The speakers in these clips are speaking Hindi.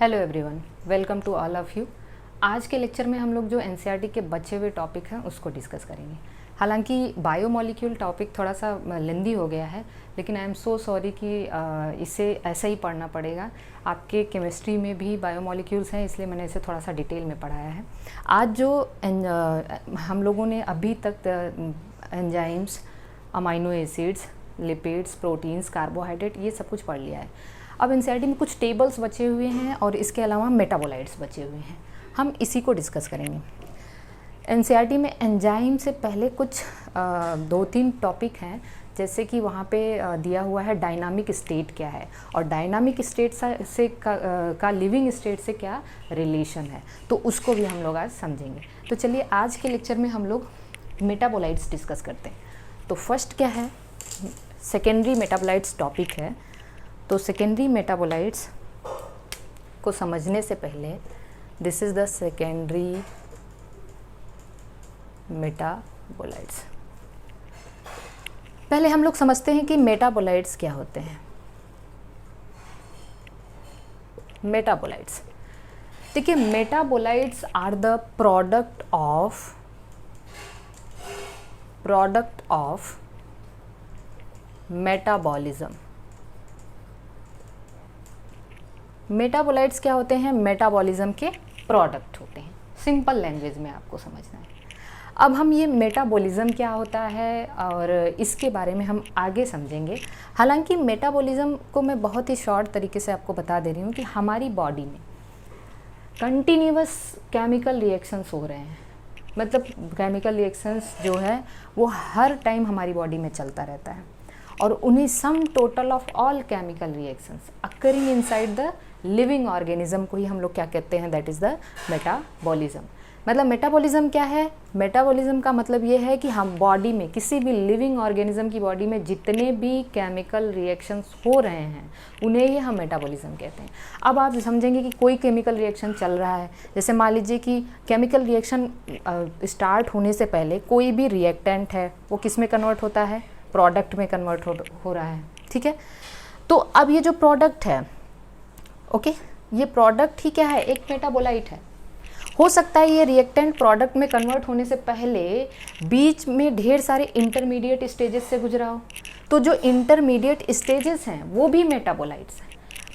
Hello everyone, welcome to all of you. आज के लेक्चर में हम लोग जो एनसीईआरटी के बचे हुए टॉपिक हैं उसको डिस्कस करेंगे। हालांकि बायोमॉलिक्यूल टॉपिक थोड़ा सा लेंदी हो गया है, लेकिन आई एम सो सॉरी कि इसे ऐसा ही पढ़ना पड़ेगा। आपके केमिस्ट्री में भी बायोमॉलिक्यूल्स हैं, इसलिए मैंने इसे थोड़ा सा डिटेल में पढ़ाया है। आज जो हम लोगों ने अभी तक enzymes, amino acids, lipids, proteins, carbohydrate, ये सब कुछ पढ़ लिया है। अब एनसीईआरटी में कुछ टेबल्स बचे हुए हैं और इसके अलावा मेटाबोलाइट्स बचे हुए हैं, हम इसी को डिस्कस करेंगे। एनसीईआरटी में एंजाइम से पहले कुछ 2-3 टॉपिक हैं, जैसे कि वहाँ पे दिया हुआ है डायनामिक स्टेट क्या है और डायनामिक स्टेट से का लिविंग स्टेट से क्या रिलेशन है, तो उसको भी हम लोग आज समझेंगे। तो चलिए आज के लेक्चर में हम लोग मेटाबोलाइट्स डिस्कस करते हैं। तो फर्स्ट क्या है, सेकेंडरी मेटाबोलाइट्स टॉपिक है। तो सेकेंडरी मेटाबोलाइट्स को समझने से पहले this is the secondary metabolites. पहले हम लोग समझते हैं कि मेटाबोलाइट्स क्या होते हैं। मेटाबोलाइट्स, देखिए, metabolites are the product of metabolism. Metabolites क्या होते हैं? मेटाबॉलिज्म के प्रोडक्ट होते हैं। सिंपल लैंग्वेज में आपको समझना है। अब हम ये मेटाबॉलिज्म क्या होता है और इसके बारे में हम आगे समझेंगे। हालांकि मेटाबॉलिज्म को मैं बहुत ही शॉर्ट तरीके से आपको बता दे रही हूँ कि हमारी बॉडी में कंटिन्यूअस केमिकल रिएक्शंस हो रहे हैं। मतलब केमिकल रिएक्शंस जो है वो हर टाइम हमारी बॉडी में चलता रहता है और उन्हें sum total of all chemical reactions occurring inside the living organism को ही हम लोग क्या कहते हैं? That is the metabolism. मतलब मेटाबॉलिज्म क्या है? मेटाबॉलिज्म का मतलब ये है कि हम बॉडी में, किसी भी लिविंग ऑर्गेनिज्म की बॉडी में जितने भी केमिकल रिएक्शंस हो रहे हैं उन्हें ही हम मेटाबॉलिज्म कहते हैं। अब आप समझेंगे कि कोई केमिकल रिएक्शन चल रहा है, जैसे मान लीजिए कि केमिकल रिएक्शन स्टार्ट होने से पहले कोई भी रिएक्टेंट है वो किस में कन्वर्ट होता है? प्रोडक्ट में कन्वर्ट हो रहा है, ठीक है। तो अब ये जो प्रोडक्ट है, ओके, ये प्रोडक्ट ही क्या है? एक मेटाबोलाइट है। हो सकता है ये रिएक्टेंट प्रोडक्ट में कन्वर्ट होने से पहले बीच में ढेर सारे इंटरमीडिएट स्टेजेस से गुजरा हो, तो जो इंटरमीडिएट स्टेजेस हैं वो भी मेटाबोलाइट्स हैं।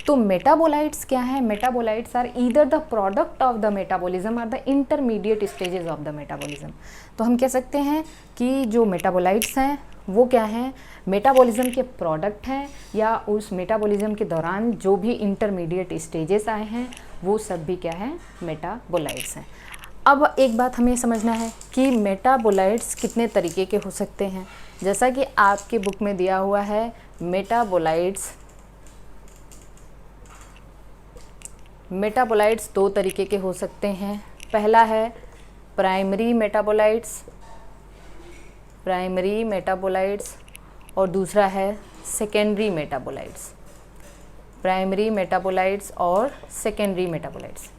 तो मेटाबोलाइट्स क्या है? Metabolites are either the product of the metabolism or the intermediate stages of the metabolism. तो हम कह सकते हैं कि जो मेटाबोलाइट्स हैं वो क्या हैं? मेटाबॉलिज्म के प्रोडक्ट हैं, या उस मेटाबॉलिज्म के दौरान जो भी इंटरमीडिएट स्टेजेस आए हैं वो सब भी क्या है? मेटाबोलाइट्स हैं। अब एक बात हमें समझना है कि मेटाबोलाइट्स कितने तरीके के हो सकते हैं। जैसा कि आपके बुक में दिया हुआ है, मेटाबोलाइट्स 2 तरीके के हो सकते हैं। पहला है प्राइमरी मेटाबोलाइट्स और दूसरा है सेकेंडरी मेटाबोलाइट्स। प्राइमरी मेटाबोलाइट्स और सेकेंडरी मेटाबोलाइट्स।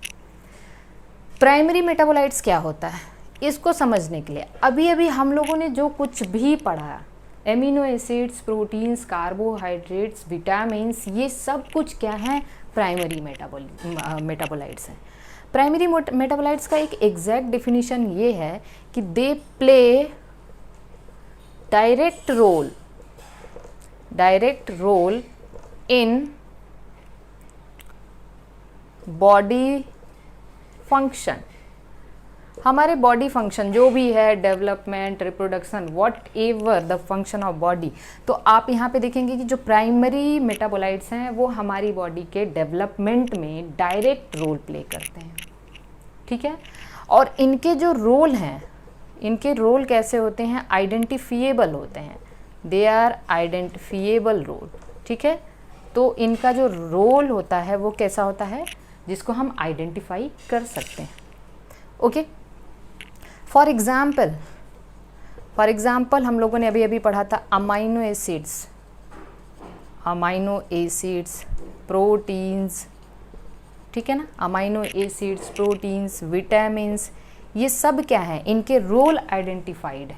प्राइमरी मेटाबोलाइट्स क्या होता है, इसको समझने के लिए अभी अभी हम लोगों ने जो कुछ भी पढ़ा, amino acids, proteins, carbohydrates, vitamins, ये सब कुछ क्या है? प्राइमरी मेटाबोलाइट्स हैं। प्राइमरी मेटाबोलाइट्स का एक एग्जैक्ट डेफिनेशन ये है कि they play direct role in body function. हमारे बॉडी फंक्शन जो भी है, development, reproduction, whatever the function of body. तो आप यहाँ पे देखेंगे कि जो प्राइमरी मेटाबोलाइट्स हैं वो हमारी बॉडी के डेवलपमेंट में डायरेक्ट रोल प्ले करते हैं, ठीक है। और इनके जो रोल हैं, इनके रोल कैसे होते हैं? आइडेंटिफिएबल होते हैं। दे आर आइडेंटिफिएबल रोल, ठीक है। तो इनका जो रोल होता है वो कैसा होता है? जिसको हम आइडेंटिफाई कर सकते हैं, ओके। फॉर एग्जाम्पल हम लोगों ने अभी अभी पढ़ा था अमाइनो एसिड्स, प्रोटीन्स, ठीक है ना। अमाइनो एसिड्स, प्रोटीन्स, विटामिन्स, ये सब क्या है? इनके रोल आइडेंटिफाइड है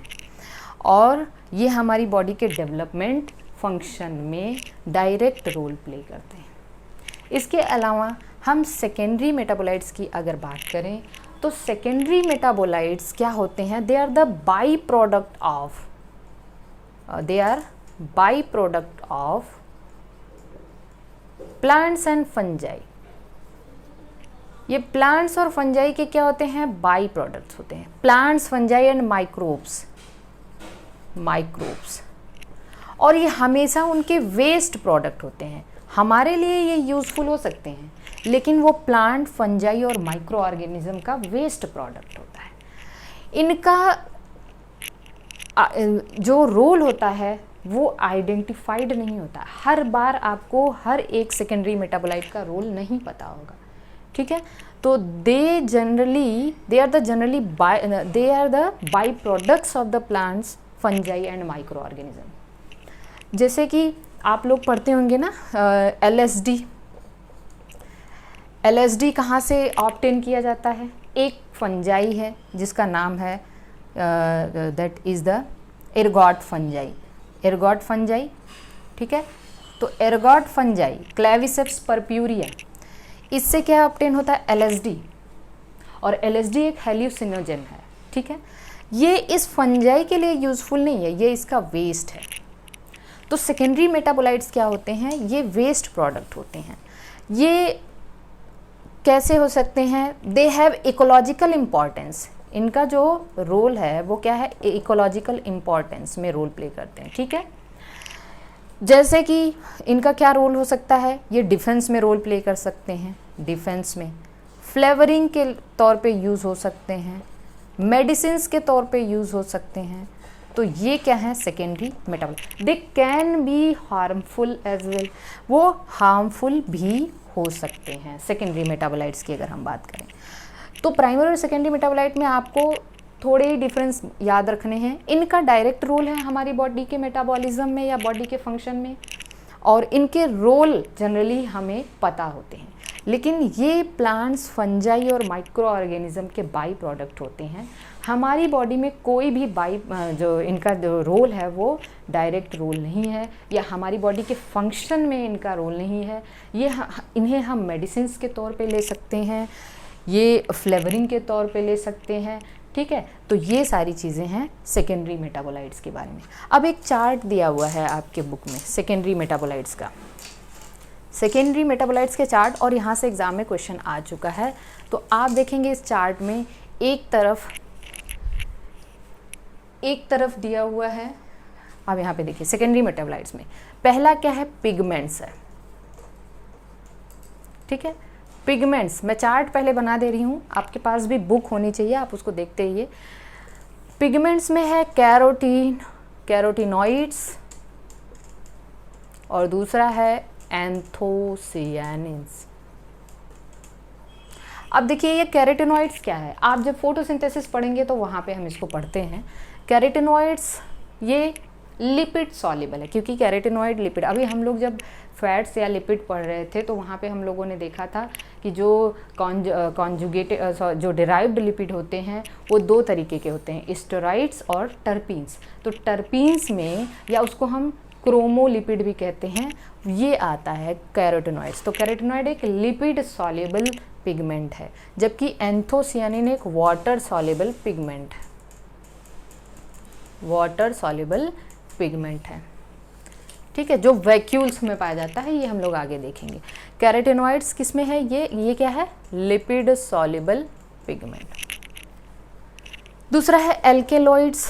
और ये हमारी बॉडी के डेवलपमेंट फंक्शन में डायरेक्ट रोल प्ले करते हैं। इसके अलावा हम सेकेंडरी मेटाबोलाइट्स की अगर बात करें तो सेकेंडरी मेटाबोलाइट्स क्या होते हैं, they are the by product of plants and fungi. ये प्लांट्स और फंजाई के क्या होते हैं, बाई प्रोडक्ट्स होते हैं। प्लांट्स, फंजाई एंड माइक्रोब्स, और ये हमेशा उनके वेस्ट प्रोडक्ट होते हैं। हमारे लिए ये यूज़फुल हो सकते हैं, लेकिन वो प्लांट, फंजाई और माइक्रो ऑर्गेनिज्म का वेस्ट प्रोडक्ट होता है। इनका जो रोल होता है वो आइडेंटिफाइड नहीं होता। हर बार आपको हर एक सेकेंडरी मेटाबोलाइट का रोल नहीं पता होगा, ठीक है। तो they are the by products of the plants, fungi and micro organism. जैसे कि आप लोग पढ़ते होंगे ना LSD कहाँ से ऑब्टेन किया जाता है। एक फंजाई है जिसका नाम है that is the ergot fungi, ठीक है। तो एर्गॉट फंजाई, क्लेविसेप्स परप्यूरिया, इससे क्या ऑब्टेन होता है, LSD। और LSD एक हेल्यूसिनोजन है, ठीक है। ये इस फंजाई के लिए यूज़फुल नहीं है, ये इसका वेस्ट है। तो सेकेंडरी मेटाबोलाइट्स क्या होते हैं, ये वेस्ट प्रोडक्ट होते हैं। ये कैसे हो सकते हैं, दे हैव इकोलॉजिकल इम्पॉर्टेंस। इनका जो रोल है वो क्या है, इकोलॉजिकल इम्पॉर्टेंस में रोल प्ले करते हैं, ठीक है। जैसे कि इनका क्या रोल हो सकता है, ये डिफेंस में रोल प्ले कर सकते हैं, डिफेंस में फ्लेवरिंग के तौर पे यूज़ हो सकते हैं, मेडिसिन्स के तौर पे यूज़ हो सकते हैं। तो ये क्या है, secondary metabolite. They can be harmful as well, वो हार्मफुल भी हो सकते हैं सेकेंडरी मेटाबोलाइट्स की अगर हम बात करें। तो प्राइमरी और सेकेंडरी मेटाबोलाइट में आपको थोड़े ही डिफरेंस याद रखने हैं। इनका डायरेक्ट रोल है हमारी बॉडी के मेटाबॉलिज्म में या बॉडी के फंक्शन में, और इनके रोल जनरली हमें पता होते हैं। लेकिन ये प्लांट्स, फंजाई और माइक्रो ऑर्गेनिज्म के बाई प्रोडक्ट होते हैं। हमारी बॉडी में कोई भी जो इनका जो रोल है वो डायरेक्ट रोल नहीं है, या हमारी बॉडी के फंक्शन में इनका रोल नहीं है। इन्हें हम मेडिसिन्स के तौर पे ले सकते हैं, ये फ्लेवरिंग के तौर पे ले सकते हैं, ठीक है। तो ये सारी चीज़ें हैं सेकेंडरी मेटाबोलाइट्स के बारे में। अब एक चार्ट दिया हुआ है आपके बुक में सेकेंडरी मेटाबोलाइट्स का, सेकेंडरी मेटाबोलाइट्स के चार्ट, और यहाँ से एग्ज़ाम में क्वेश्चन आ चुका है। तो आप देखेंगे इस चार्ट में एक तरफ दिया हुआ है। अब यहाँ पे देखिए सेकेंडरी मेटाबोलाइट्स में पहला क्या है, पिगमेंट्स है, ठीक है। पिगमेंट्स, मैं चार्ट पहले बना दे रही हूँ, आपके पास भी बुक होनी चाहिए, आप उसको देखते रहिए। पिगमेंट्स में है कैरोटीनॉइड्स, और दूसरा है एंथोसियानिन्स। अब देखिए ये कैरोटीनॉइड्स क्या है, आप जब फोटोसिंथेसिस पढ़ेंगे तो वहाँ पे हम इसको पढ़ते हैं। कैरोटीनॉइड्स ये लिपिड सॉल्युबल है, क्योंकि कैरोटीनॉइड लिपिड, अभी हम लोग जब फैट्स या लिपिड पढ़ रहे थे तो वहाँ पे हम लोगों ने देखा था कि जो जो डिराइव्ड लिपिड होते हैं वो दो तरीके के होते हैं, स्टेरॉइड्स और टर्पीन्स। तो टर्पीन्स में, या उसको हम क्रोमोलिपिड भी कहते हैं, ये आता है कैरोटीनॉइड्स। तो कैरोटीनॉइड एक लिपिड सॉल्युबल पिगमेंट है, जबकि एंथोसियानिन एक वाटर सॉल्युबल पिगमेंट है, ठीक है, जो वैक्यूल्स में पाया जाता है। ये हम लोग आगे देखेंगे। कैरोटीनॉइड्स किस में है, ये क्या है, लिपिड सॉल्युबल पिगमेंट। दूसरा है एल्केलॉइड्स,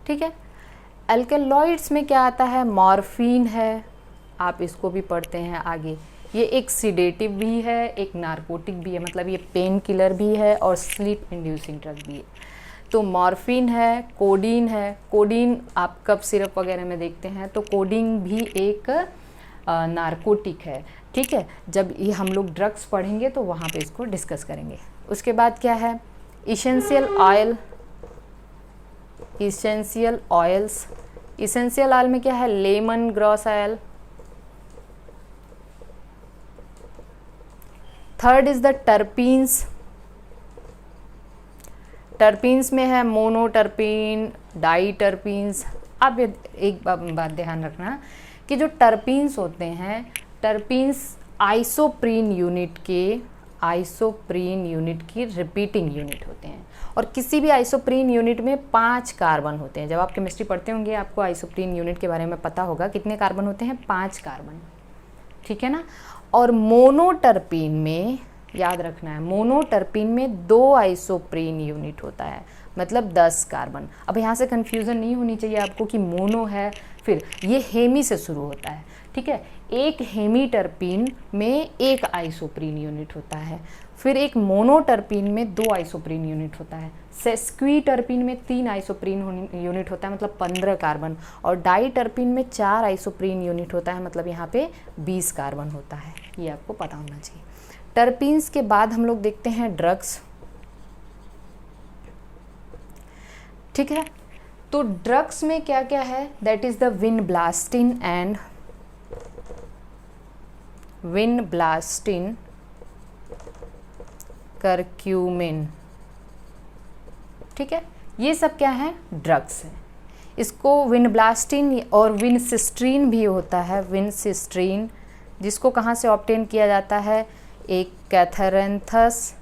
ठीक है। एल्केलॉइड्स में क्या आता है, मॉर्फिन है, आप इसको भी पढ़ते हैं आगे। ये एक सिडेटिव भी है, एक नार्कोटिक भी है, मतलब ये पेन किलर भी है और स्लीप इंड्यूसिंग ड्रग भी है। तो मॉर्फिन है, कोडीन है। कोडीन आप कफ सिरप वगैरह में देखते हैं, तो कोडीन भी एक नार्कोटिक है, ठीक है। जब ये हम लोग ड्रग्स पढ़ेंगे तो वहाँ पे इसको डिस्कस करेंगे। उसके बाद क्या है, इसेंशियल ऑयल्स। इसेंशियल ऑयल में क्या है, lemon grass oil. Third is the terpenes. Terpenes में है मोनोटर्पीन, डाईटर्पीन्स। आप एक बात ध्यान रखना कि जो टर्पीन्स होते हैं, टर्पीन्स आइसोप्रीन यूनिट की रिपीटिंग यूनिट होते हैं, और किसी भी आइसोप्रीन यूनिट में 5 कार्बन होते हैं। जब आप केमिस्ट्री पढ़ते होंगे आपको आइसोप्रीन यूनिट के बारे में पता होगा, कितने कार्बन होते हैं, 5 कार्बन, ठीक है ना। और मोनोटर्पीन में याद रखना है, मोनोटर्पीन में 2 आइसोप्रीन यूनिट होता है, मतलब 10 कार्बन। अब यहाँ से कन्फ्यूज़न नहीं होनी चाहिए आपको कि मोनो है, फिर ये हेमी से शुरू होता है, ठीक है। एक हेमीटर्पीन में 1 आइसोप्रीन यूनिट होता है, फिर एक मोनोटर्पीन में 2 आइसोप्रीन यूनिट होता है, सेस्क्वीटर्पीन में 3 आइसोप्रीन यूनिट होता है, मतलब 15 कार्बन, और डाईटर्पीन में 4 आइसोप्रीन यूनिट होता है, मतलब यहाँ पे 20 कार्बन होता है। ये आपको पता होना चाहिए। टर्पीन्स के बाद हम लोग देखते हैं ड्रग्स, ठीक है। तो ड्रग्स में क्या क्या है, that is the vinblastine and curcumin, ठीक है। ये सब क्या है, ड्रग्स है। इसको विनब्लास्टिन और विनसिस्ट्रीन भी होता है, विनसिस्ट्रीन, जिसको कहाँ से ऑब्टेन किया जाता है, एक कैथेरैंथस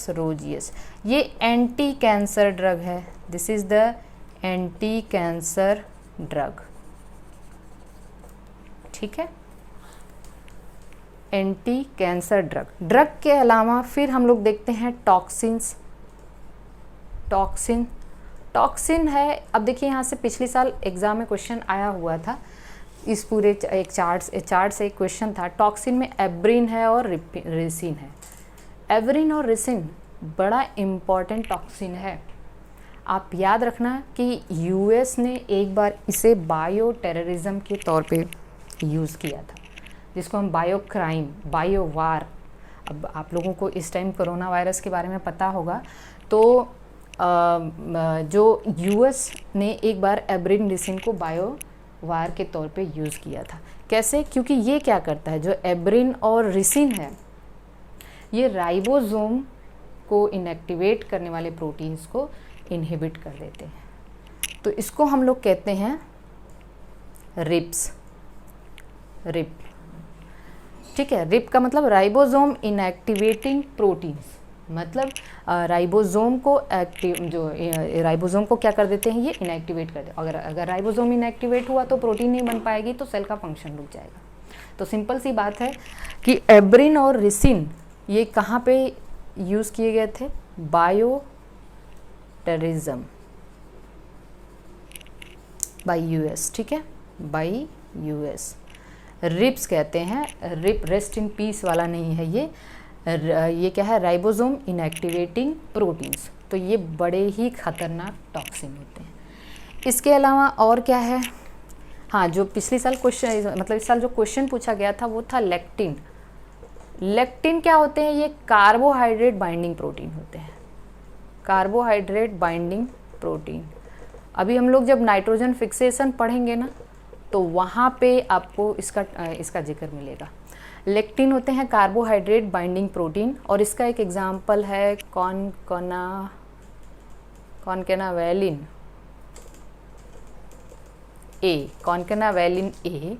रोजियस। ये एंटी कैंसर ड्रग है, this is the anti cancer drug, ठीक है, एंटी कैंसर ड्रग के अलावा फिर हम लोग देखते हैं टॉक्सिन्स। टॉक्सिन है, अब देखिए यहाँ से पिछले साल एग्जाम में क्वेश्चन आया हुआ था, इस पूरे एक चार्ट से एक क्वेश्चन था। टॉक्सिन में एब्रिन है और रिसिन है। एब्रिन और रिसिन बड़ा इम्पॉर्टेंट टॉक्सिन है। आप याद रखना कि यूएस ने एक बार इसे बायो टेररिज्म के तौर पे यूज़ किया था, जिसको हम बायो क्राइम, बायो वार। अब आप लोगों को इस टाइम कोरोना वायरस के बारे में पता होगा, तो जो यूएस ने एक बार एब्रिन रिसिन को बायो वार के तौर पे यूज़ किया था। कैसे? क्योंकि ये क्या करता है, जो एब्रिन और रिसिन है, ये राइबोसोम को इनएक्टिवेट करने वाले प्रोटीन्स को इनहिबिट कर देते हैं। तो इसको हम लोग कहते हैं रिप, ठीक है। रिप का मतलब राइबोसोम इनएक्टिवेटिंग प्रोटीन्स, मतलब राइबोसोम को राइबोसोम को क्या कर देते हैं, ये इनएक्टिवेट कर दे। अगर राइबोसोम इनएक्टिवेट हुआ तो प्रोटीन नहीं बन पाएगी, तो सेल का फंक्शन रुक जाएगा। तो सिंपल सी बात है कि एब्रिन और रिसिन ये कहाँ पे यूज़ किए गए थे, बायो टेररिज्म बाय यूएस, ठीक है, बाय यूएस। रिप्स कहते हैं, रिप रेस्ट इन पीस वाला नहीं है, ये क्या है, राइबोसोम इनएक्टिवेटिंग प्रोटीन्स। तो ये बड़े ही खतरनाक टॉक्सिन होते हैं। इसके अलावा और क्या है, हाँ, जो पिछले साल क्वेश्चन, मतलब इस साल जो क्वेश्चन पूछा गया था वो था लेक्टिन। लेक्टिन क्या होते हैं, ये कार्बोहाइड्रेट बाइंडिंग प्रोटीन होते हैं, कार्बोहाइड्रेट बाइंडिंग प्रोटीन। अभी हम लोग जब नाइट्रोजन फिक्सेशन पढ़ेंगे ना, तो वहाँ पे आपको इसका जिक्र मिलेगा। लेक्टिन होते हैं कार्बोहाइड्रेट बाइंडिंग प्रोटीन, और इसका एक एग्जाम्पल है कॉनकेनावैलिन ए, कॉनकेनावैलिन ए।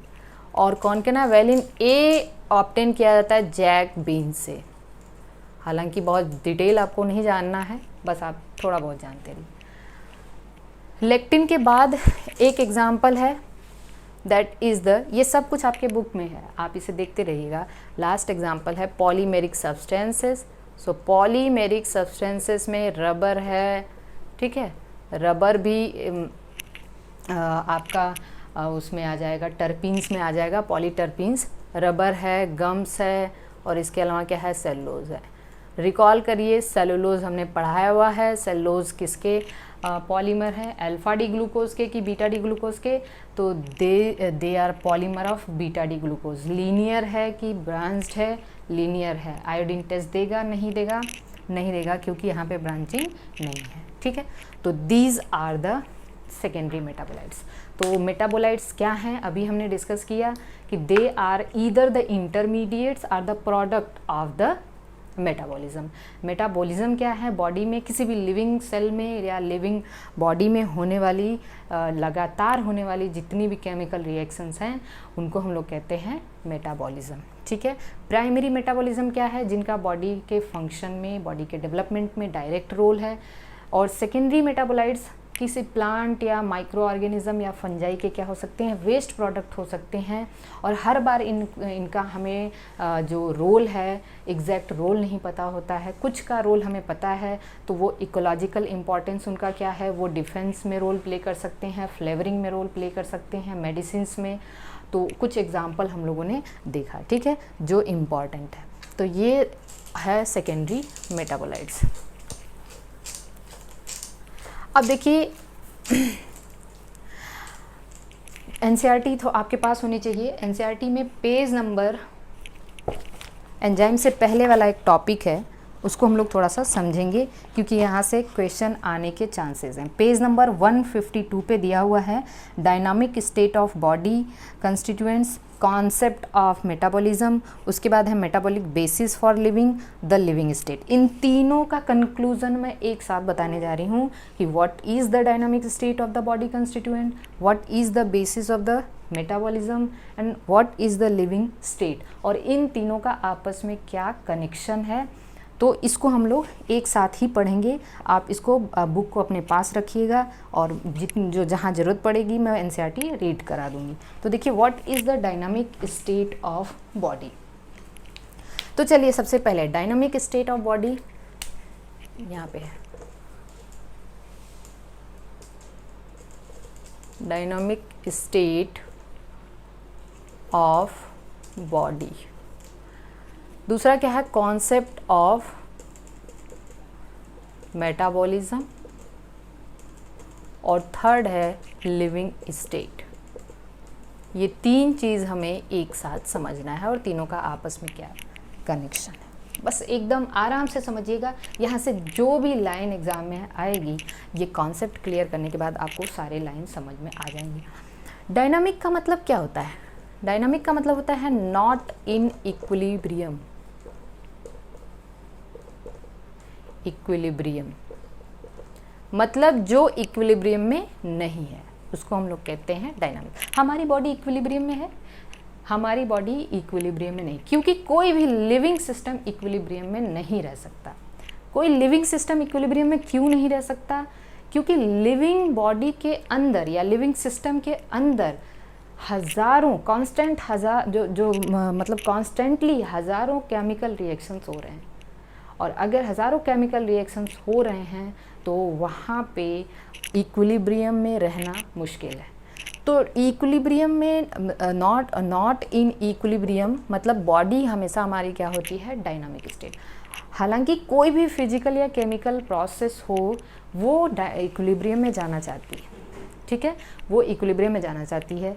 और कॉनकेनावैलिन ए ऑब्टेन किया जाता है जैक बीन से। हालांकि बहुत डिटेल आपको नहीं जानना है, बस आप थोड़ा बहुत जानते रहिए। लेक्टिन के बाद एक एग्जाम्पल है, दैट इज़ ये सब कुछ आपके बुक में है, आप इसे देखते रहिएगा। लास्ट एग्जाम्पल है पॉलीमेरिक सब्सटेंसेस। सो पॉलीमेरिक सब्सटेंसेस में रबर है, ठीक है, रबर भी आपका उसमें आ जाएगा, टर्पीन्स में आ जाएगा, पॉलीटर्पीन्स। रबर है, गम्स है, और इसके अलावा क्या है, सेलुलोज है। रिकॉल करिए, सेलुलोज हमने पढ़ाया हुआ है। सेलुलोज किसके पॉलीमर है, अल्फा डी ग्लूकोज के कि बीटा डी ग्लूकोज के, तो they are polymer of beta D glucose. Linear है कि ब्रांच्ड है, लीनियर है। आयोडीन टेस्ट देगा, नहीं देगा, नहीं देगा, क्योंकि यहाँ पे ब्रांचिंग नहीं है, ठीक है। तो these are the secondary metabolites. तो मेटाबोलाइट्स क्या हैं, अभी हमने डिस्कस किया कि they are either the intermediates or the product of the metabolism. Metabolism क्या है? बॉडी में किसी भी लिविंग सेल में या लिविंग बॉडी में होने वाली लगातार होने वाली जितनी भी केमिकल रिएक्शंस हैं उनको हम लोग कहते हैं मेटाबॉलिज्म। ठीक है। प्राइमरी मेटाबॉलिज्म क्या है? जिनका बॉडी के फंक्शन में, बॉडी के डेवलपमेंट में डायरेक्ट रोल है। और सेकेंडरी मेटाबोलाइट्स किसी प्लांट या माइक्रो ऑर्गेनिज्म या फंजाई के क्या हो सकते हैं? वेस्ट प्रोडक्ट हो सकते हैं। और हर बार इनका हमें जो रोल है, एग्जैक्ट रोल नहीं पता होता है। कुछ का रोल हमें पता है, तो वो इकोलॉजिकल इम्पॉर्टेंस उनका क्या है? वो डिफेंस में रोल प्ले कर सकते हैं, फ्लेवरिंग में रोल प्ले कर सकते हैं, मेडिसिन्स में। तो कुछ एग्जाम्पल हम लोगों ने देखा, ठीक है, जो इम्पॉर्टेंट है। तो ये है सेकेंडरी मेटाबोलाइट्स। अब देखिए एनसीईआरटी तो आपके पास होनी चाहिए। एनसीईआरटी में पेज नंबर, एंजाइम से पहले वाला एक टॉपिक है, उसको हम लोग थोड़ा सा समझेंगे क्योंकि यहाँ से क्वेश्चन आने के चांसेस हैं। पेज नंबर 152 पे दिया हुआ है dynamic state of body constituents, concept of metabolism, उसके बाद है metabolic basis for living, the living state. इन तीनों का कंक्लूजन मैं एक साथ बताने जा रही हूँ कि what is the dynamic state of the body constituent, what is the basis of the metabolism and what is the living state, और इन तीनों का आपस में क्या कनेक्शन है। तो इसको हम लोग एक साथ ही पढ़ेंगे। आप इसको बुक को अपने पास रखिएगा और जो जहाँ ज़रूरत पड़ेगी मैं एनसीईआरटी रीड करा दूँगी। तो देखिए what is the dynamic state of body. तो चलिए सबसे पहले डायनामिक स्टेट ऑफ बॉडी यहाँ पे है। Dynamic state of body. दूसरा क्या है? Concept of metabolism. और थर्ड है लिविंग स्टेट। ये तीन चीज़ हमें एक साथ समझना है और तीनों का आपस में क्या कनेक्शन है। बस एकदम आराम से समझिएगा। यहाँ से जो भी लाइन एग्ज़ाम में आएगी, ये कॉन्सेप्ट क्लियर करने के बाद आपको सारे लाइन समझ में आ जाएंगे। डायनामिक का मतलब क्या होता है? डायनामिक का मतलब होता है नॉट इन इक्विलिब्रियम। इक्विलिब्रियम मतलब जो इक्विलिब्रियम में नहीं है उसको हम लोग कहते हैं डायनामिक। हमारी बॉडी इक्विलिब्रियम में है? हमारी बॉडी इक्विलिब्रियम में नहीं, क्योंकि कोई भी लिविंग सिस्टम इक्विलिब्रियम में नहीं रह सकता। कोई लिविंग सिस्टम इक्विलिब्रियम में क्यों नहीं रह सकता? क्योंकि लिविंग बॉडी के अंदर या लिविंग सिस्टम के अंदर हज़ारों कांस्टेंट मतलब कॉन्स्टेंटली हज़ारों केमिकल रिएक्शंस हो रहे हैं। और अगर हज़ारों केमिकल रिएक्शंस हो रहे हैं तो वहाँ पे इक्विलिब्रियम में रहना मुश्किल है। तो इक्विलिब्रियम में नॉट इन इक्विलिब्रियम मतलब बॉडी हमेशा हमारी क्या होती है? Dynamic state. हालांकि कोई भी फिजिकल या केमिकल प्रोसेस हो वो इक्विलिब्रियम में जाना चाहती है, ठीक है, वो इक्विलिब्रियम में जाना चाहती है।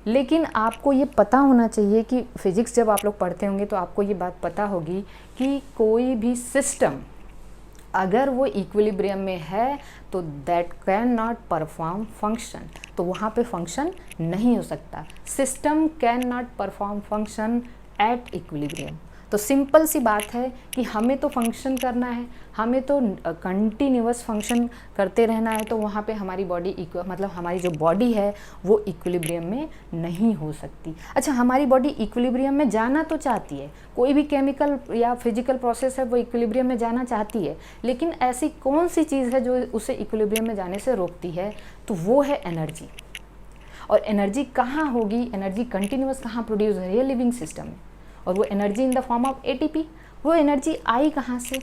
लेकिन आपको ये पता होना चाहिए कि फिज़िक्स जब आप लोग पढ़ते होंगे तो आपको ये बात पता होगी कि कोई भी सिस्टम अगर वो इक्विलिब्रियम में है तो that can not perform function, तो वहाँ पे फंक्शन नहीं हो सकता। System can not perform function at equilibrium. तो सिंपल सी बात है कि हमें तो फंक्शन करना है, हमें तो कंटिन्यूअस फंक्शन करते रहना है, तो वहाँ पे हमारी बॉडी मतलब हमारी जो बॉडी है वो इक्विलिब्रियम में नहीं हो सकती। अच्छा, हमारी बॉडी इक्विलिब्रियम में जाना तो चाहती है, कोई भी केमिकल या फिजिकल प्रोसेस है वो इक्विलिब्रियम में जाना चाहती है, लेकिन ऐसी कौन सी चीज़ है जो उसे इक्विलिब्रियम में जाने से रोकती है? तो वो है एनर्जी। और एनर्जी कहाँ होगी? एनर्जी कंटिन्यूअस कहाँ प्रोड्यूस हो रही है? लिविंग सिस्टम में। और वो energy in the form of ATP. वो एनर्जी आई कहाँ से?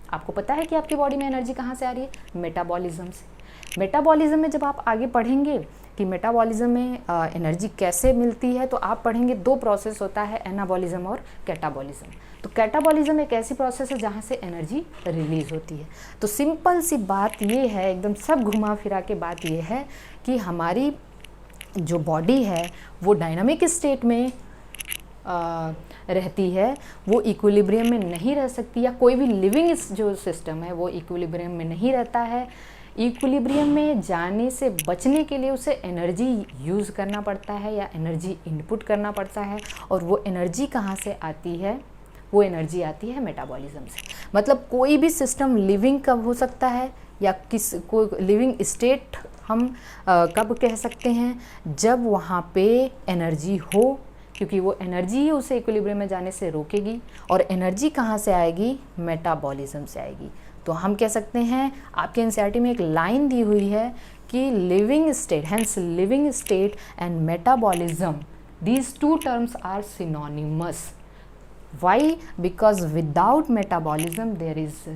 आपको पता है कि आपकी बॉडी में एनर्जी कहाँ से आ रही है? मेटाबॉलिज्म से। मेटाबॉलिज्म में जब आप आगे पढ़ेंगे कि मेटाबॉलिज्म में एनर्जी कैसे मिलती है, तो आप पढ़ेंगे दो प्रोसेस होता है, एनाबॉलिज्म और कैटाबॉलिज्म। तो कैटाबॉलिज्म एक ऐसी प्रोसेस है जहाँ से एनर्जी रिलीज होती है। तो सिंपल सी बात ये है, एकदम सब घुमा फिरा के बात ये है कि हमारी जो बॉडी है वो डायनामिक स्टेट में रहती है, वो इक्विलिब्रियम में नहीं रह सकती, या कोई भी लिविंग जो सिस्टम है वो इक्विलिब्रियम में नहीं रहता है। इक्विलिब्रियम में जाने से बचने के लिए उसे एनर्जी यूज़ करना पड़ता है या एनर्जी इनपुट करना पड़ता है। और वो एनर्जी कहाँ से आती है? वो एनर्जी आती है मेटाबॉलिज्म से। मतलब कोई भी सिस्टम लिविंग कब हो सकता है, या कोई लिविंग स्टेट हम कब कह सकते हैं, जब वहाँ पे एनर्जी हो, क्योंकि वो एनर्जी ही उसे इक्विलिब्रियम में जाने से रोकेगी। और एनर्जी कहाँ से आएगी, मेटाबॉलिज्म से आएगी। तो हम कह सकते हैं, आपके एनसीईआरटी में एक लाइन दी हुई है कि living state, hence living state and metabolism, these two terms are synonymous. Why? Because without metabolism there is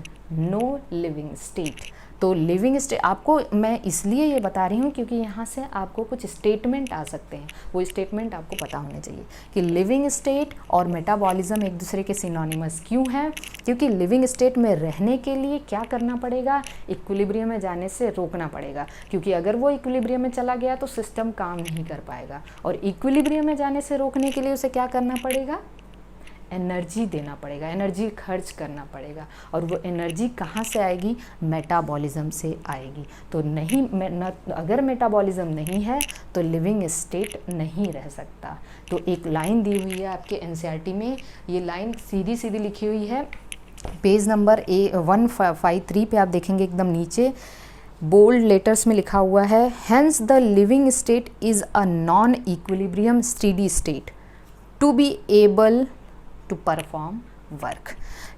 no living state. तो लिविंग स्टेट आपको मैं इसलिए ये बता रही हूँ क्योंकि यहाँ से आपको कुछ स्टेटमेंट आ सकते हैं, वो स्टेटमेंट आपको पता होने चाहिए कि लिविंग स्टेट और मेटाबॉलिज्म एक दूसरे के सिनोनिमस क्यों हैं। क्योंकि लिविंग स्टेट में रहने के लिए क्या करना पड़ेगा, इक्विलिब्रियम में जाने से रोकना पड़ेगा, क्योंकि अगर वो इक्विलिब्रियम में चला गया तो सिस्टम काम नहीं कर पाएगा। और इक्विलिब्रियम में जाने से रोकने के लिए उसे क्या करना पड़ेगा, एनर्जी देना पड़ेगा, एनर्जी खर्च करना पड़ेगा। और वो एनर्जी कहाँ से आएगी, मेटाबॉलिज्म से आएगी। तो नहीं अगर मेटाबॉलिज्म नहीं है तो लिविंग स्टेट नहीं रह सकता। तो एक लाइन दी हुई है आपके एनसीईआरटी में, ये लाइन सीधी सीधी लिखी हुई है, पेज नंबर 153 पे आप देखेंगे एकदम नीचे बोल्ड लेटर्स में लिखा हुआ है, hence the living state is a non equilibrium steady state to be able to perform work.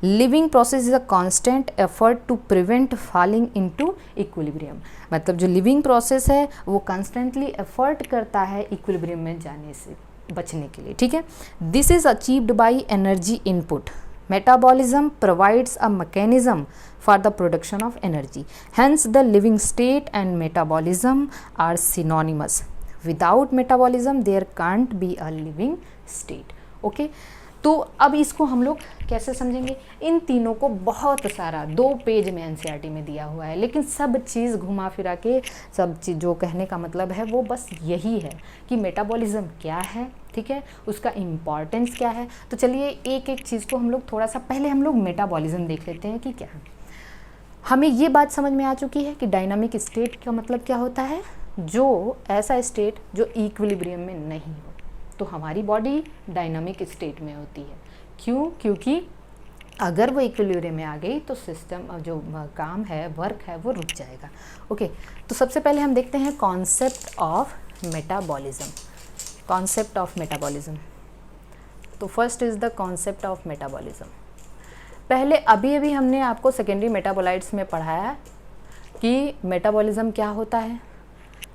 Living process is a constant effort to prevent falling into equilibrium. मतलब जो लिविंग प्रोसेस है वो कंस्टेंटली एफर्ट करता है इक्विलिब्रियम में जाने से बचने के लिए, ठीक है। This is achieved by energy input. Metabolism provides a mechanism for the production of energy. Hence, the living state and metabolism are synonymous. Without metabolism, there can't be a living state. Okay? तो अब इसको हम लोग कैसे समझेंगे, इन तीनों को बहुत सारा 2 पेज में एनसीईआरटी में दिया हुआ है, लेकिन सब चीज़ घुमा फिरा के सब चीज़ जो कहने का मतलब है वो बस यही है कि मेटाबॉलिज्म क्या है, ठीक है, उसका इम्पॉर्टेंस क्या है। तो चलिए एक एक चीज़ को हम लोग थोड़ा सा पहले हम लोग मेटाबॉलिज्म देख लेते हैं कि क्या है। हमें ये बात समझ में आ चुकी है कि डायनामिक स्टेट का मतलब क्या होता है, जो ऐसा स्टेट जो इक्विलिब्रियम में नहीं हो। तो हमारी बॉडी डायनामिक स्टेट में होती है, क्यों, क्योंकि अगर वो इक्विलिब्रियम में आ गई तो सिस्टम जो काम है, वर्क है, वो रुक जाएगा। ओके, तो सबसे पहले हम देखते हैं concept of metabolism. Concept of metabolism, तो first is the concept of metabolism. पहले अभी हमने आपको सेकेंडरी मेटाबोलाइट्स में पढ़ाया कि मेटाबॉलिज्म क्या होता है,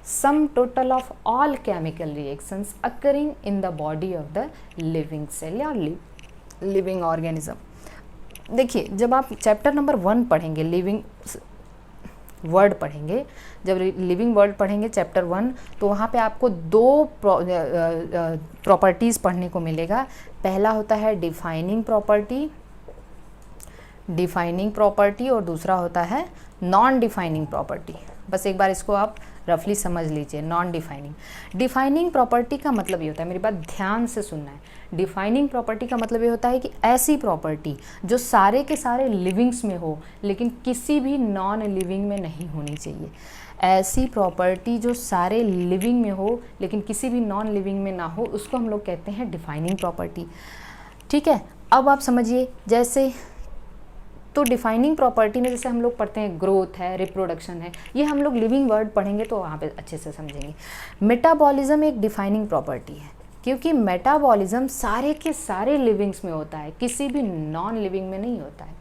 sum total of all chemical reactions occurring in the body of the living cell या living organism। देखिए जब आप चैप्टर नंबर 1 पढ़ेंगे, लिविंग वर्ड पढ़ेंगे, जब लिविंग वर्ड पढ़ेंगे चैप्टर 1, तो वहाँ पे आपको 2 प्रॉपर्टीज़ पढ़ने को मिलेगा। पहला होता है डिफाइनिंग प्रॉपर्टी और दूसरा होता है नॉन डिफाइनिंग प्रॉपर्टी। बस एक बार इसको आप रफली समझ लीजिए। नॉन डिफाइनिंग प्रॉपर्टी का मतलब ये होता है, मेरी बात ध्यान से सुनना है, डिफाइनिंग प्रॉपर्टी का मतलब ये होता है कि ऐसी प्रॉपर्टी जो सारे के सारे लिविंग्स में हो लेकिन किसी भी नॉन लिविंग में नहीं होनी चाहिए। ऐसी प्रॉपर्टी जो सारे लिविंग में हो लेकिन किसी भी नॉन लिविंग में ना हो, उसको हम लोग कहते हैं डिफाइनिंग प्रॉपर्टी, ठीक है। अब आप समझिए, जैसे तो डिफाइनिंग प्रॉपर्टी में जैसे हम लोग पढ़ते हैं ग्रोथ है, रिप्रोडक्शन है, ये हम लोग लिविंग वर्ड पढ़ेंगे तो वहाँ पे अच्छे से समझेंगे। मेटाबॉलिज्म एक डिफाइनिंग प्रॉपर्टी है क्योंकि मेटाबॉलिज्म सारे के सारे लिविंग्स में होता है, किसी भी नॉन लिविंग में नहीं होता है,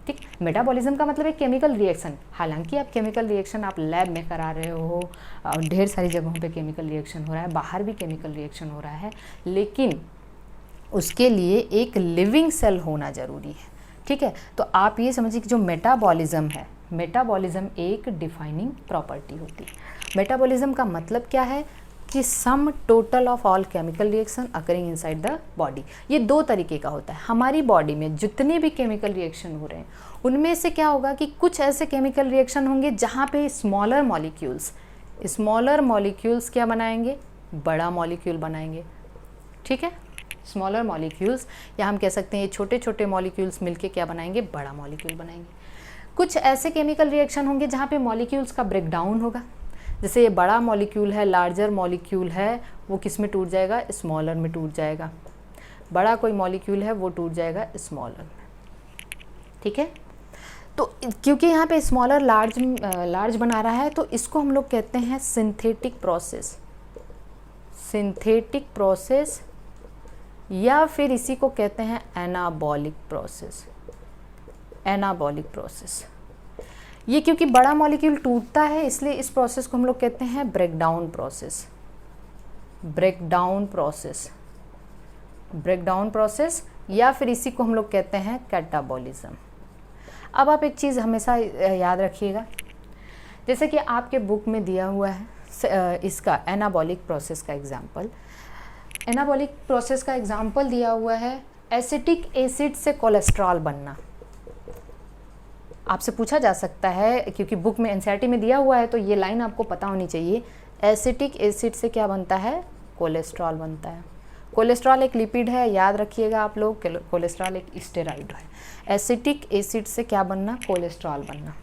ठीक। मेटाबॉलिज्म का मतलब एक केमिकल रिएक्शन, हालांकि आप केमिकल रिएक्शन आप लैब में करा रहे हो, ढेर सारी जगहों पे केमिकल रिएक्शन हो रहा है, बाहर भी केमिकल रिएक्शन हो रहा है, लेकिन उसके लिए एक लिविंग सेल होना ज़रूरी है, ठीक है। तो आप ये समझिए कि जो मेटाबॉलिज्म है, मेटाबॉलिज्म एक डिफाइनिंग प्रॉपर्टी होती है। मेटाबॉलिज्म का मतलब क्या है कि sum total of all chemical reaction occurring inside the body. ये 2 तरीके का होता है। हमारी बॉडी में जितने भी केमिकल रिएक्शन हो रहे हैं उनमें से क्या होगा कि कुछ ऐसे केमिकल रिएक्शन होंगे जहाँ पे स्मॉलर मॉलिक्यूल्स क्या बनाएंगे, बड़ा मॉलिक्यूल बनाएंगे, ठीक है। स्मॉलर मॉलिक्यूल्स, या हम कह सकते हैं ये छोटे छोटे मॉलिक्यूल्स मिलके क्या बनाएंगे, बड़ा मॉलिक्यूल बनाएंगे। कुछ ऐसे केमिकल रिएक्शन होंगे जहाँ पे मॉलिक्यूल्स का ब्रेकडाउन होगा, जैसे ये बड़ा मॉलिक्यूल है, लार्जर मॉलिक्यूल है, वो किस में टूट जाएगा, स्मॉलर में टूट जाएगा। बड़ा कोई मॉलिक्यूल है वो टूट जाएगा स्मॉलर में, ठीक है। तो क्योंकि यहाँ पे स्मॉलर लार्ज बना रहा है तो इसको हम लोग कहते हैं सिंथेटिक प्रोसेस या फिर इसी को कहते हैं एनाबॉलिक प्रोसेस। ये क्योंकि बड़ा मॉलिक्यूल टूटता है इसलिए इस प्रोसेस को हम लोग कहते हैं ब्रेकडाउन प्रोसेस या फिर इसी को हम लोग कहते हैं कैटाबॉलिज्म। अब आप एक चीज़ हमेशा याद रखिएगा, जैसे कि आपके बुक में दिया हुआ है इसका एनाबॉलिक प्रोसेस का एग्जाम्पल दिया हुआ है एसिटिक एसिड से कोलेस्ट्रॉल बनना। आपसे पूछा जा सकता है क्योंकि बुक में एनसीईआरटी में दिया हुआ है तो ये लाइन आपको पता होनी चाहिए। एसिटिक एसिड से क्या बनता है? कोलेस्ट्रॉल बनता है। कोलेस्ट्रॉल एक लिपिड है, याद रखिएगा आप लोग, कोलेस्ट्रॉल एक स्टेरॉइड है। एसिटिक एसिड से क्या बनना? कोलेस्ट्रॉल बनना।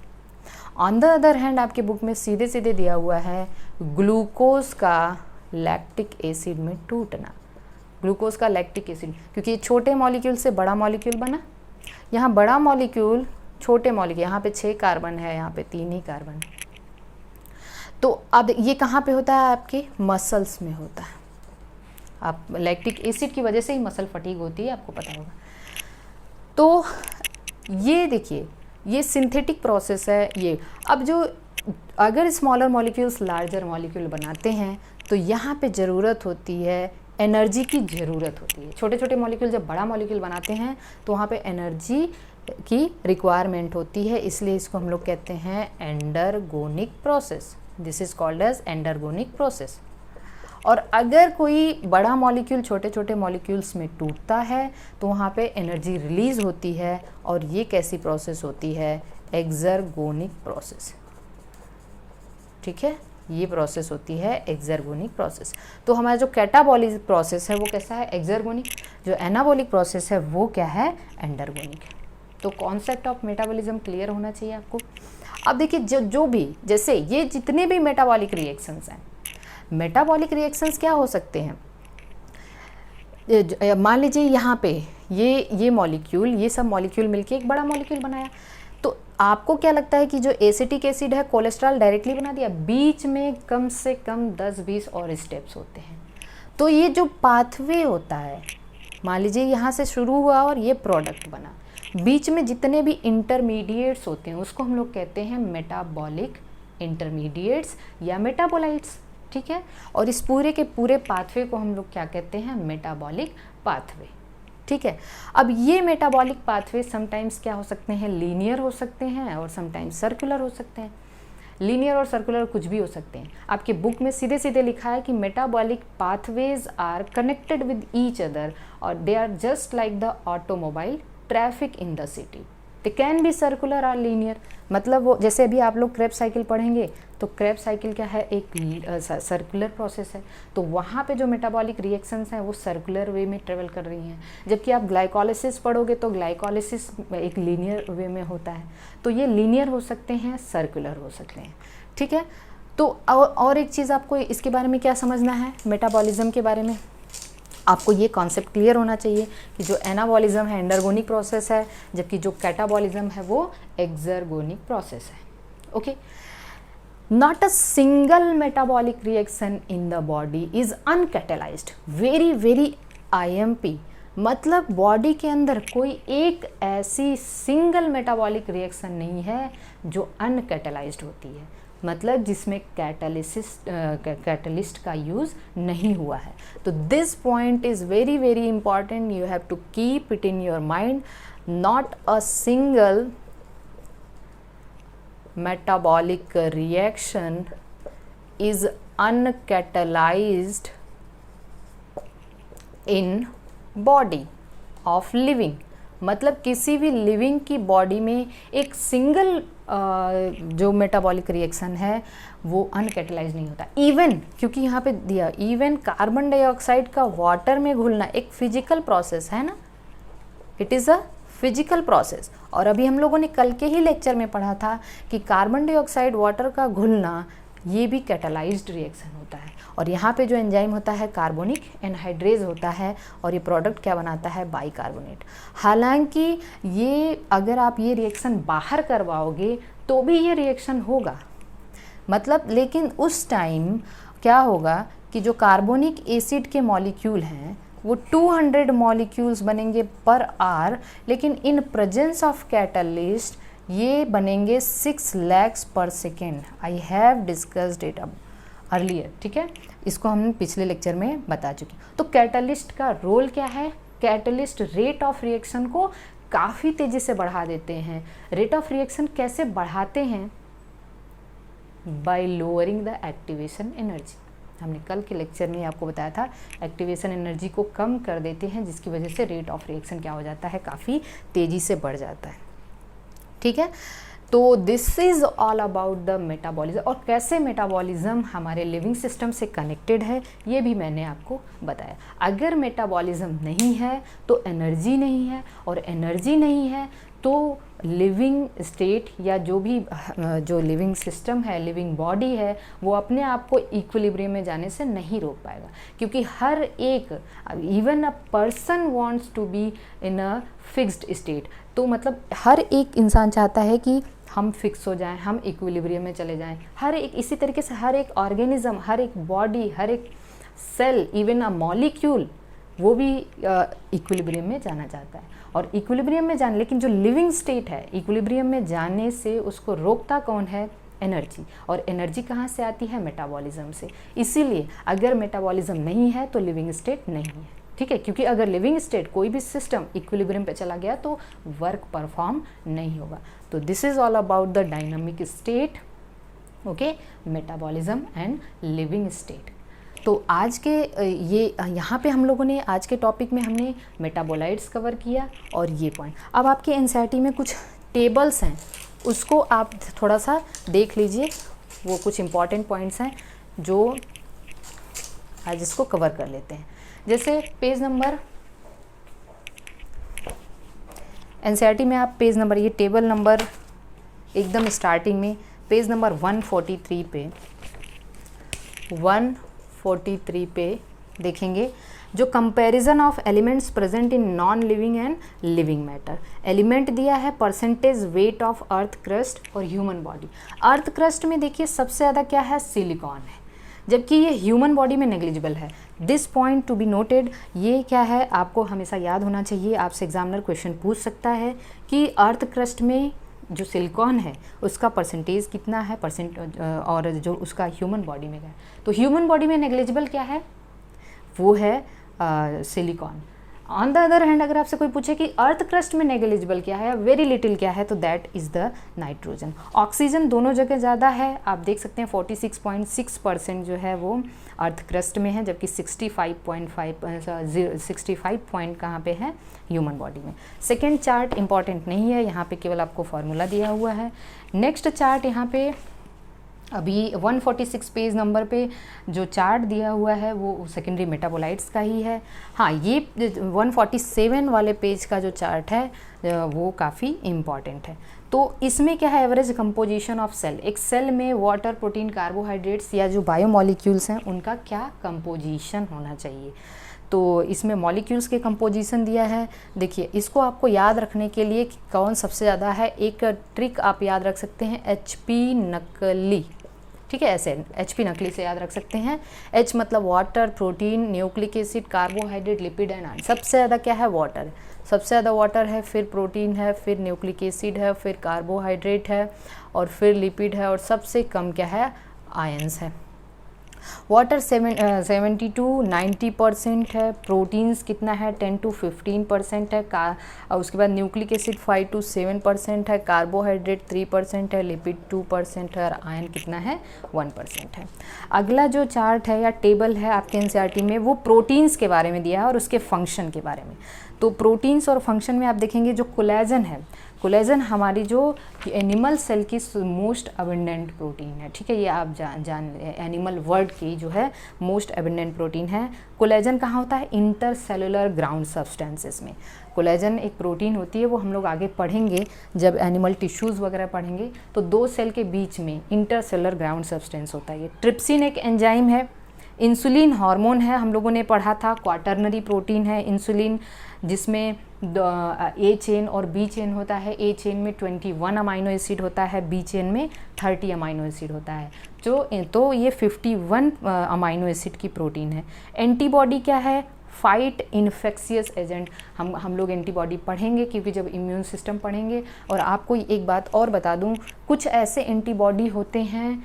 ऑन द अदर हैंड आपके बुक में सीधे सीधे दिया हुआ है ग्लूकोज का लैक्टिक एसिड में टूटना। ग्लूकोज का लैक्टिक एसिड, क्योंकि छोटे मॉलिक्यूल से बड़ा मॉलिक्यूल बना, यहाँ बड़ा मॉलिक्यूल छोटे मॉलिक्यूल, यहाँ पे 6 कार्बन है, यहाँ पे 3 ही कार्बन है। तो अब ये कहाँ पे होता है? आपके मसल्स में होता है। आप लैक्टिक एसिड की वजह से ही मसल फटीग होती है, आपको पता होगा। तो ये देखिए, ये सिंथेटिक प्रोसेस है ये। अब जो अगर स्मॉलर मॉलिक्यूल्स लार्जर मॉलिक्यूल बनाते हैं तो यहाँ पे ज़रूरत होती है, एनर्जी की ज़रूरत होती है। छोटे छोटे मॉलिक्यूल जब बड़ा मॉलिक्यूल बनाते हैं तो वहाँ पे एनर्जी की रिक्वायरमेंट होती है, इसलिए इसको हम लोग कहते हैं endergonic process. This is called as endergonic process. और अगर कोई बड़ा मॉलिक्यूल छोटे छोटे मॉलिक्यूल्स में टूटता है तो वहाँ पे एनर्जी रिलीज़ होती है, और ये कैसी प्रोसेस होती है? एक्सर्गोनिक प्रोसेस। ठीक है, ये प्रोसेस होती है एक्सर्गोनिक प्रोसेस। तो हमारा जो कैटाबॉलिक प्रोसेस है वो कैसा है? एक्सर्गोनिक। जो एनाबॉलिक प्रोसेस है वो क्या है? एंडरगोनिक। तो कॉन्सेप्ट ऑफ मेटाबॉलिज्म क्लियर होना चाहिए आपको। अब देखिए, जो भी, जैसे ये जितने भी मेटाबॉलिक रिएक्शंस हैं, मेटाबॉलिक रिएक्शंस क्या हो सकते हैं? मान लीजिए यहाँ पे ये मॉलिक्यूल, ये सब मॉलिक्यूल मिलके एक बड़ा मॉलिक्यूल बनाया, तो आपको क्या लगता है कि जो एसिटिक एसिड है कोलेस्ट्रॉल डायरेक्टली बना दिया? बीच में कम से कम 10-20 और स्टेप्स होते हैं। तो ये जो पाथवे होता है, मान लीजिए यहाँ से शुरू हुआ और ये प्रोडक्ट बना, बीच में जितने भी इंटरमीडिएट्स होते हैं उसको हम लोग कहते हैं मेटाबॉलिक इंटरमीडिएट्स या मेटाबोलाइट्स। ठीक है, और इस पूरे के पूरे पाथवे को हम लोग क्या कहते हैं? Metabolic pathway. ठीक है, अब ये मेटाबॉलिक पाथवे समटाइम्स क्या हो सकते हैं? लीनियर हो सकते हैं और समटाइम्स सर्कुलर हो सकते हैं। लीनियर और सर्कुलर कुछ भी हो सकते हैं। आपके बुक में सीधे सीधे लिखा है कि metabolic pathways are connected with each other और they are just like the automobile traffic in the city. They can be circular or linear. मतलब वो, जैसे अभी आप लोग क्रेब साइकिल पढ़ेंगे तो क्रेब साइकिल क्या है? एक सर्कुलर प्रोसेस है। तो वहाँ पे जो मेटाबॉलिक रिएक्शंस हैं वो सर्कुलर वे में ट्रेवल कर रही हैं। जबकि आप ग्लाइकोलिसिस पढ़ोगे तो ग्लाइकोलिसिस एक लीनियर वे में होता है। तो ये लीनियर हो सकते हैं, सर्कुलर हो सकते हैं। ठीक है, तो और एक चीज़ आपको इसके बारे में क्या समझना है? मेटाबॉलिज्म के बारे में आपको ये कॉन्सेप्ट क्लियर होना चाहिए कि जो एनाबॉलिज्म है एंडरगोनिक प्रोसेस है, जबकि जो कैटाबॉलिज्म है वो एक्सर्गोनिक प्रोसेस है। Okay, not a single metabolic reaction in the body is uncatalyzed. Very IMP, मतलब बॉडी के अंदर कोई एक ऐसी सिंगल मेटाबॉलिक रिएक्शन नहीं है जो अनकैटेलाइज्ड होती है, मतलब जिसमें कैटलिस्ट का यूज़ नहीं हुआ है। तो this point is very important, you have to keep it in your mind. Not a single metabolic reaction is uncatalyzed in body of living। मतलब किसी भी लिविंग की बॉडी में एक सिंगल जो मेटाबॉलिक रिएक्शन है वो अनकैटेलाइज नहीं होता। इवन, क्योंकि यहाँ पे दिया, इवन कार्बन डाइऑक्साइड का वाटर में घुलना एक फिजिकल प्रोसेस है ना, it is a physical process. और अभी हम लोगों ने कल के ही लेक्चर में पढ़ा था कि कार्बन डाइऑक्साइड वाटर का घुलना ये भी कैटालाइज्ड रिएक्शन होता है। होता है, और यहाँ पे जो एंजाइम होता है कार्बोनिक एनहाइड्रेज होता है, और ये प्रोडक्ट क्या बनाता है, बाइकार्बोनेट। हालांकि ये अगर आप ये रिएक्शन बाहर करवाओगे तो भी ये रिएक्शन होगा, मतलब लेकिन उस टाइम क्या होगा कि जो कार्बोनिक एसिड के मॉलिक्यूल हैं वो 200 मॉलिक्यूल्स बनेंगे पर आवर, लेकिन इन प्रेजेंस ऑफ कैटलिस्ट ये बनेंगे 6 lakhs पर second. I have discussed it अब अर्लियर, ठीक है, इसको हम पिछले लेक्चर में बता चुके। तो कैटलिस्ट का रोल क्या है, कैटलिस्ट रेट ऑफ रिएक्शन को काफ़ी तेज़ी से बढ़ा देते हैं। रेट ऑफ रिएक्शन कैसे बढ़ाते हैं, bye lowering the activation energy. हमने कल के लेक्चर में आपको बताया था एक्टिवेशन एनर्जी को कम कर देते हैं, जिसकी वजह से रेट ऑफ रिएक्शन क्या हो जाता है, काफ़ी तेज़ी से बढ़ जाता है, ठीक है। तो this is all about the metabolism, और कैसे मेटाबॉलिज्म हमारे लिविंग सिस्टम से कनेक्टेड है ये भी मैंने आपको बताया। अगर मेटाबॉलिज्म नहीं है तो एनर्जी नहीं है, और एनर्जी नहीं है तो लिविंग स्टेट या जो भी जो लिविंग सिस्टम है, लिविंग बॉडी है, वो अपने आप को इक्विलिब्रियम में जाने से नहीं रोक पाएगा, क्योंकि हर एक, even a person wants to be in a fixed state. तो मतलब हर एक इंसान चाहता है कि हम फिक्स हो जाएं, हम इक्विलिब्रियम में चले जाएं। हर एक, इसी तरीके से हर एक ऑर्गेनिज्म, हर एक बॉडी, हर एक सेल, इवन अ मॉलिक्यूल, वो भी इक्विलिब्रियम में जाना चाहता है। और इक्विलिब्रियम में जाने, लेकिन जो लिविंग स्टेट है, इक्विलिब्रियम में जाने से उसको रोकता कौन है, एनर्जी। और एनर्जी कहाँ से आती है, मेटाबॉलिज्म से। इसीलिए अगर मेटाबॉलिज्म नहीं है तो लिविंग स्टेट नहीं है, ठीक है, क्योंकि अगर लिविंग स्टेट कोई भी सिस्टम इक्विलिब्रियम पे चला गया तो वर्क परफॉर्म नहीं होगा। तो this is all about the dynamic state, okay, metabolism and living state. तो आज के ये यहाँ पे हम लोगों ने आज के टॉपिक में हमने मेटाबोलाइट्स कवर किया और ये पॉइंट। अब आपके एनसीईआरटी में कुछ टेबल्स हैं, उसको आप थोड़ा सा देख लीजिए, वो कुछ इम्पॉर्टेंट पॉइंट्स हैं जो आज इसको कवर कर लेते हैं। जैसे पेज नंबर, एनसीईआरटी में आप पेज नंबर, ये टेबल नंबर एकदम स्टार्टिंग में पेज नंबर 143 पे 143 पे देखेंगे जो comparison of elements present in non living and living matter. Element दिया है percentage weight of earth crust और ह्यूमन बॉडी। अर्थ क्रस्ट में देखिए सबसे ज़्यादा क्या है, सिलिकॉन है, जबकि ये ह्यूमन बॉडी में नेग्लिजिबल है। This point to be noted, ये क्या है आपको हमेशा याद होना चाहिए, आपसे एग्जामिनर क्वेश्चन पूछ सकता है कि अर्थ क्रस्ट में जो सिलिकॉन है उसका परसेंटेज कितना है, और जो उसका ह्यूमन बॉडी में है। तो ह्यूमन बॉडी में नेग्लिजिबल क्या है, वो है silicon. On the other hand अगर आपसे कोई पूछे कि अर्थ क्रस्ट में नेग्लिजिबल क्या है, वेरी लिटिल क्या है, तो that is the nitrogen. Oxygen दोनों जगह ज़्यादा है, आप देख सकते हैं 46.6% जो है वो अर्थ क्रस्ट में है, जबकि 65 पॉइंट कहाँ पे है, ह्यूमन बॉडी में। सेकेंड चार्ट इंपॉर्टेंट नहीं है, यहाँ पे केवल आपको फॉर्मूला दिया हुआ है। नेक्स्ट चार्ट यहाँ पे अभी 146 पेज नंबर पे जो चार्ट दिया हुआ है वो सेकेंडरी मेटाबोलाइट्स का ही है। हाँ, ये 147 वाले पेज का जो चार्ट है वो काफ़ी इम्पॉर्टेंट है। तो इसमें क्या है, एवरेज कंपोजिशन ऑफ सेल, एक सेल में वाटर, प्रोटीन, कार्बोहाइड्रेट्स या जो बायोमॉलिक्यूल्स हैं उनका क्या कंपोजिशन होना चाहिए। तो इसमें मॉलिक्यूल्स के कंपोजिशन दिया है। देखिए इसको आपको याद रखने के लिए कौन सबसे ज़्यादा है, एक ट्रिक आप याद रख सकते हैं, HP नकली, ठीक है, ऐसे HP नकली से याद रख सकते हैं। H मतलब water, protein, nucleic acid, carbohydrate, lipid and ion. सबसे ज़्यादा क्या है, वाटर, सबसे ज़्यादा वाटर है, फिर प्रोटीन है, फिर न्यूक्लिक एसिड है, फिर कार्बोहाइड्रेट है और फिर लिपिड है, और सबसे कम क्या है, आयंस है। वाटर 70 to 90% है, प्रोटीन्स कितना है 10 to 15% है, और उसके बाद न्यूक्लिक एसिड 5 to 7% है, कार्बोहाइड्रेट 3% है, लिपिड 2% है, और आयन कितना है 1% है। अगला जो चार्ट है या टेबल है आपके एनसीईआरटी में वो प्रोटीन्स के बारे में दिया है और उसके फंक्शन के बारे में। तो प्रोटीन्स और फंक्शन में आप देखेंगे जो कोलेजन है, कोलेजन हमारी जो एनिमल सेल की मोस्ट अबंडेंट प्रोटीन है, ठीक है, ये आप जान एनिमल वर्ल्ड की जो है मोस्ट अबंडेंट प्रोटीन है। कोलेजन कहाँ होता है, इंटरसेलुलर ग्राउंड सब्सटेंसेस में। कोलेजन एक प्रोटीन होती है, वो हम लोग आगे पढ़ेंगे जब एनिमल टिश्यूज़ वगैरह पढ़ेंगे, तो दो सेल के बीच में इंटरसेलुलर ग्राउंड सब्सटेंस होता है। ये ट्रिप्सिन एक एंजाइम है इंसुलिन हार्मोन है, हम लोगों ने पढ़ा था, क्वाटरनरी प्रोटीन है इंसुलिन, जिसमें ए चेन और बी चेन होता है। ए चेन में 21 अमाइनो एसिड होता है, बी चेन में 30 अमाइनो एसिड होता है, तो ये 51 अमाइनो एसिड की प्रोटीन है। एंटीबॉडी क्या है? Fight infectious agent. हम लोग एंटीबॉडी पढ़ेंगे क्योंकि जब इम्यून सिस्टम पढ़ेंगे। और आपको एक बात और बता दूं, कुछ ऐसे एंटीबॉडी होते हैं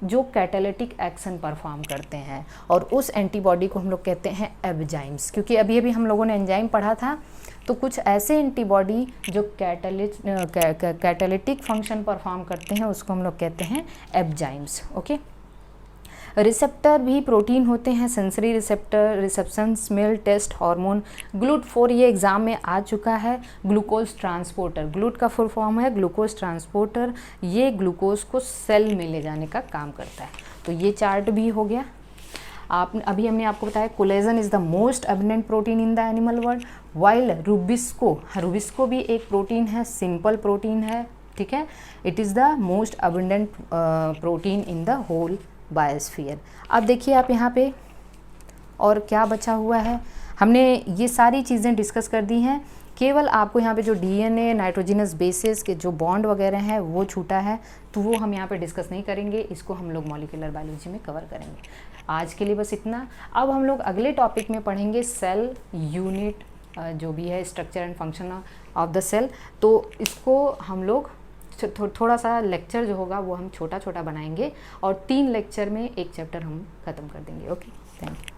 जो कैटालिटिक एक्शन परफॉर्म करते हैं, और उस एंटीबॉडी को हम लोग कहते हैं एंजाइम्स। क्योंकि अभी अभी हम लोगों ने एंजाइम पढ़ा था, तो कुछ ऐसे एंटीबॉडी जो कैटालिटिक फंक्शन परफॉर्म करते हैं उसको हम लोग कहते हैं एंजाइम्स। ओके। रिसेप्टर भी प्रोटीन होते हैं, sensory receptor, reception, smell, taste, hormone. GLUT4 ये एग्ज़ाम में आ चुका है। ग्लूकोज ट्रांसपोर्टर, ग्लूट का फुल फॉर्म है ग्लूकोज ट्रांसपोर्टर। ये ग्लूकोज को सेल में ले जाने का काम करता है। तो ये चार्ट भी हो गया। अभी हमने आपको बताया collagen is the most abundant protein in the animal world, while rubisco भी एक प्रोटीन है, सिंपल प्रोटीन है, ठीक है। It is the most abundant protein in the whole biosphere. अब देखिए आप यहाँ पे और क्या बचा हुआ है। हमने ये सारी चीज़ें डिस्कस कर दी हैं, केवल आपको यहाँ पे जो DNA नाइट्रोजिनस बेसिस के जो बॉन्ड वगैरह हैं वो छूटा है, तो वो हम यहाँ पे डिस्कस नहीं करेंगे, इसको हम लोग मॉलिक्यूलर बायोलॉजी में कवर करेंगे। आज के लिए बस इतना। अब हम लोग अगले टॉपिक में पढ़ेंगे सेल यूनिट, जो भी है structure and function of the cell. तो इसको हम लोग थोड़ा सा लेक्चर जो होगा वो हम छोटा छोटा बनाएंगे, और 3 लेक्चर में एक चैप्टर हम ख़त्म कर देंगे। Okay, thank you.